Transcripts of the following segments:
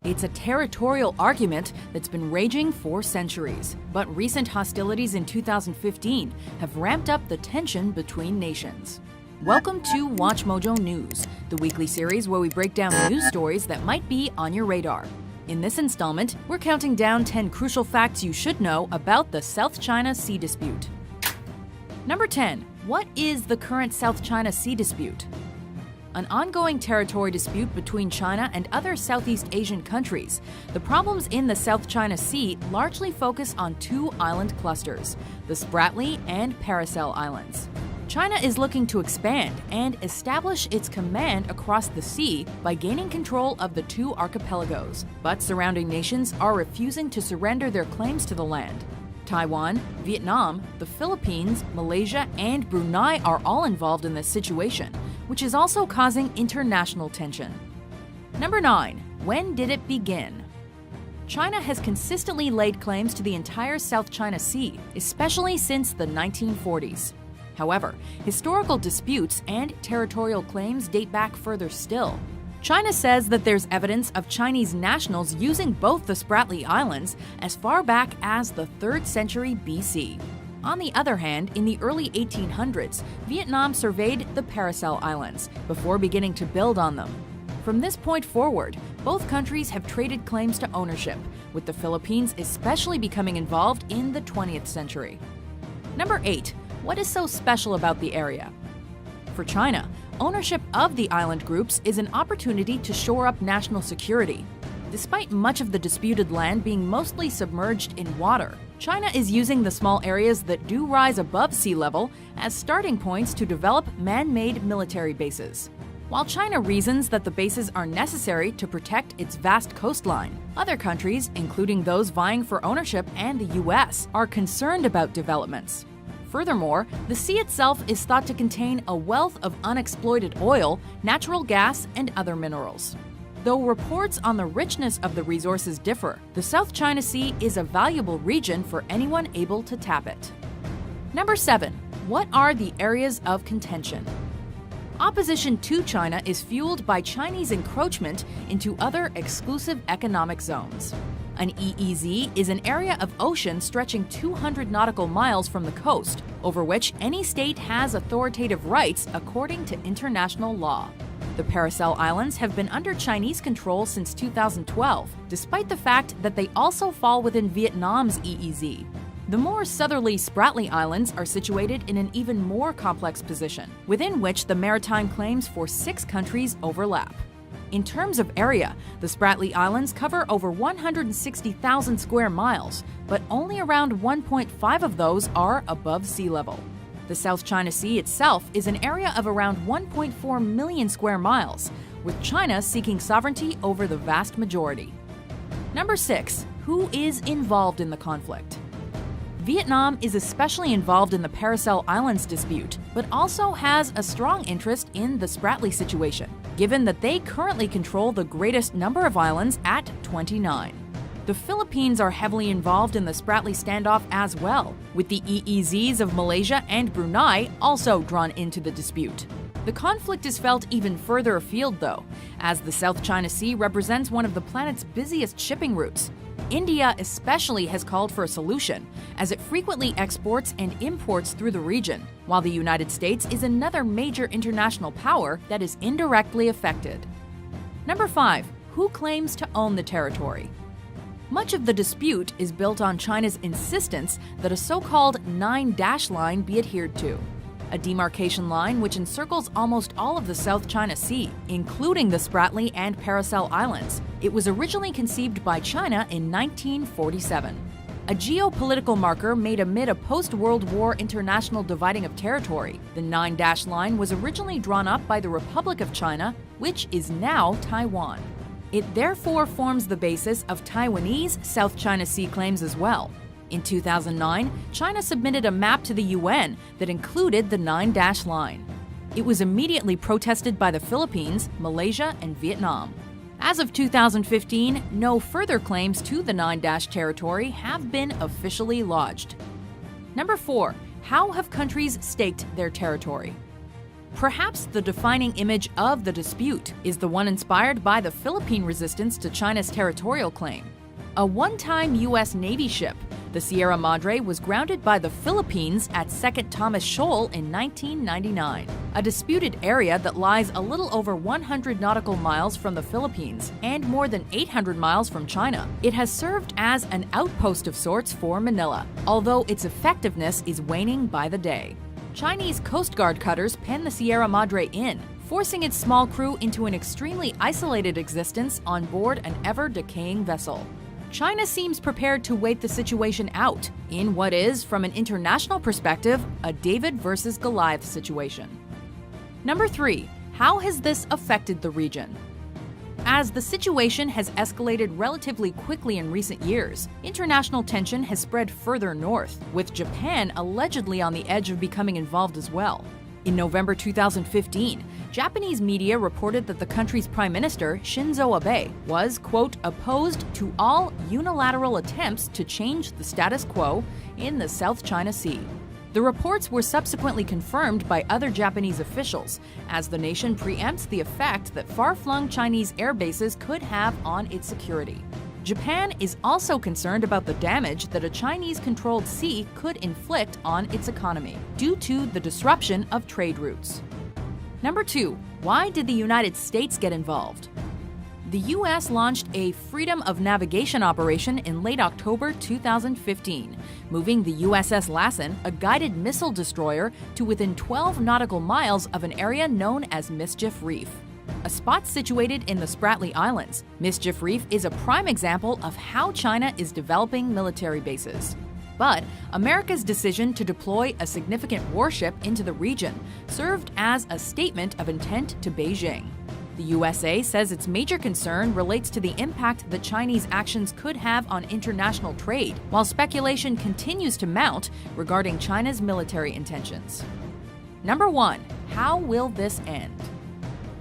It's a territorial argument that's been raging for centuries, but recent hostilities in 2015 have ramped up the tension between nations. Welcome to Watch Mojo News, the weekly series where we break down news stories that might be on your radar. In this installment, we're counting down 10 crucial facts you should know about the South China Sea dispute. Number 10. What is the current South China Sea dispute? An ongoing territory dispute between China and other Southeast Asian countries. The problems in the South China Sea largely focus on two island clusters, the Spratly and Paracel Islands. China is looking to expand and establish its command across the sea by gaining control of the two archipelagos, but surrounding nations are refusing to surrender their claims to the land. Taiwan, Vietnam, the Philippines, Malaysia, and Brunei are all involved in this situation, which is also causing international tension. Number 9. When did it begin? China has consistently laid claims to the entire South China Sea, especially since the 1940s. However, historical disputes and territorial claims date back further still. China says that there's evidence of Chinese nationals using both the Spratly Islands as far back as the 3rd century BC. On the other hand, in the early 1800s, Vietnam surveyed the Paracel Islands before beginning to build on them. From this point forward, both countries have traded claims to ownership, with the Philippines especially becoming involved in the 20th century. Number 8. What is so special about the area? For China, ownership of the island groups is an opportunity to shore up national security. Despite much of the disputed land being mostly submerged in water, China is using the small areas that do rise above sea level as starting points to develop man-made military bases. While China reasons that the bases are necessary to protect its vast coastline, other countries, including those vying for ownership and the US, are concerned about developments. Furthermore, the sea itself is thought to contain a wealth of unexploited oil, natural gas, and other minerals. Though reports on the richness of the resources differ, the South China Sea is a valuable region for anyone able to tap it. Number 7. What are the areas of contention? Opposition to China is fueled by Chinese encroachment into other exclusive economic zones. An EEZ is an area of ocean stretching 200 nautical miles from the coast, over which any state has authoritative rights according to international law. The Paracel Islands have been under Chinese control since 2012, despite the fact that they also fall within Vietnam's EEZ. The more southerly Spratly Islands are situated in an even more complex position, within which the maritime claims for 6 countries overlap. In terms of area, the Spratly Islands cover over 160,000 square miles, but only around 1.5 of those are above sea level. The South China Sea itself is an area of around 1.4 million square miles, with China seeking sovereignty over the vast majority. Number 6. Who is involved in the conflict? Vietnam is especially involved in the Paracel Islands dispute, but also has a strong interest in the Spratly situation, given that they currently control the greatest number of islands at 29. The Philippines are heavily involved in the Spratly standoff as well, with the EEZs of Malaysia and Brunei also drawn into the dispute. The conflict is felt even further afield, though, as the South China Sea represents one of the planet's busiest shipping routes. India especially has called for a solution, as it frequently exports and imports through the region, while the United States is another major international power that is indirectly affected. Number 5. Who claims to own the territory? Much of the dispute is built on China's insistence that a so-called 9-dash line be adhered to, a demarcation line which encircles almost all of the South China Sea, including the Spratly and Paracel Islands. It was originally conceived by China in 1947. A geopolitical marker made amid a post-World War international dividing of territory. The 9-dash line was originally drawn up by the Republic of China, which is now Taiwan. It therefore forms the basis of Taiwanese South China Sea claims as well. In 2009, China submitted a map to the UN that included the 9-dash line. It was immediately protested by the Philippines, Malaysia, and Vietnam. As of 2015, no further claims to the 9-dash territory have been officially lodged. Number 4. How have countries staked their territory? Perhaps the defining image of the dispute is the one inspired by the Philippine resistance to China's territorial claim. A one-time U.S. Navy ship, the Sierra Madre, was grounded by the Philippines at Second Thomas Shoal in 1999, a disputed area that lies a little over 100 nautical miles from the Philippines and more than 800 miles from China. It has served as an outpost of sorts for Manila, although its effectiveness is waning by the day. Chinese Coast Guard cutters pen the Sierra Madre in, forcing its small crew into an extremely isolated existence on board an ever-decaying vessel. China seems prepared to wait the situation out in what is, from an international perspective, a David versus Goliath situation. Number 3. How has this affected the region? As the situation has escalated relatively quickly in recent years, international tension has spread further north, with Japan allegedly on the edge of becoming involved as well. In November 2015, Japanese media reported that the country's Prime Minister, Shinzo Abe, was, quote, opposed to all unilateral attempts to change the status quo in the South China Sea. The reports were subsequently confirmed by other Japanese officials, as the nation preempts the effect that far-flung Chinese air bases could have on its security. Japan is also concerned about the damage that a Chinese-controlled sea could inflict on its economy due to the disruption of trade routes. Number 2. Why did the United States get involved? The U.S. launched a Freedom of Navigation operation in late October 2015, moving the USS Lassen, a guided missile destroyer, to within 12 nautical miles of an area known as Mischief Reef. A spot situated in the Spratly Islands, Mischief Reef is a prime example of how China is developing military bases. But America's decision to deploy a significant warship into the region served as a statement of intent to Beijing. The USA says its major concern relates to the impact that Chinese actions could have on international trade, while speculation continues to mount regarding China's military intentions. Number 1. How will this end?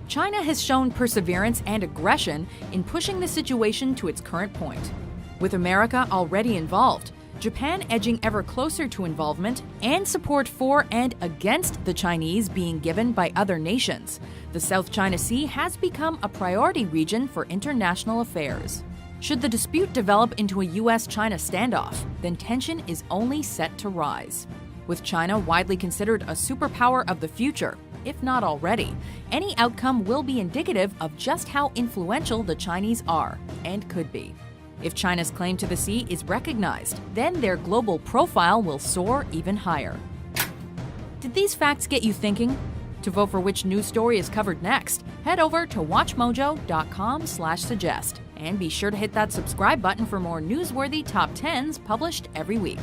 China has shown perseverance and aggression in pushing the situation to its current point. With America already involved, Japan edging ever closer to involvement, and support for and against the Chinese being given by other nations, the South China Sea has become a priority region for international affairs. Should the dispute develop into a U.S.-China standoff, then tension is only set to rise. With China widely considered a superpower of the future, if not already, any outcome will be indicative of just how influential the Chinese are and could be. If China's claim to the sea is recognized, then their global profile will soar even higher. Did these facts get you thinking? To vote for which news story is covered next, head over to watchmojo.com/suggest and be sure to hit that subscribe button for more newsworthy top 10s published every week.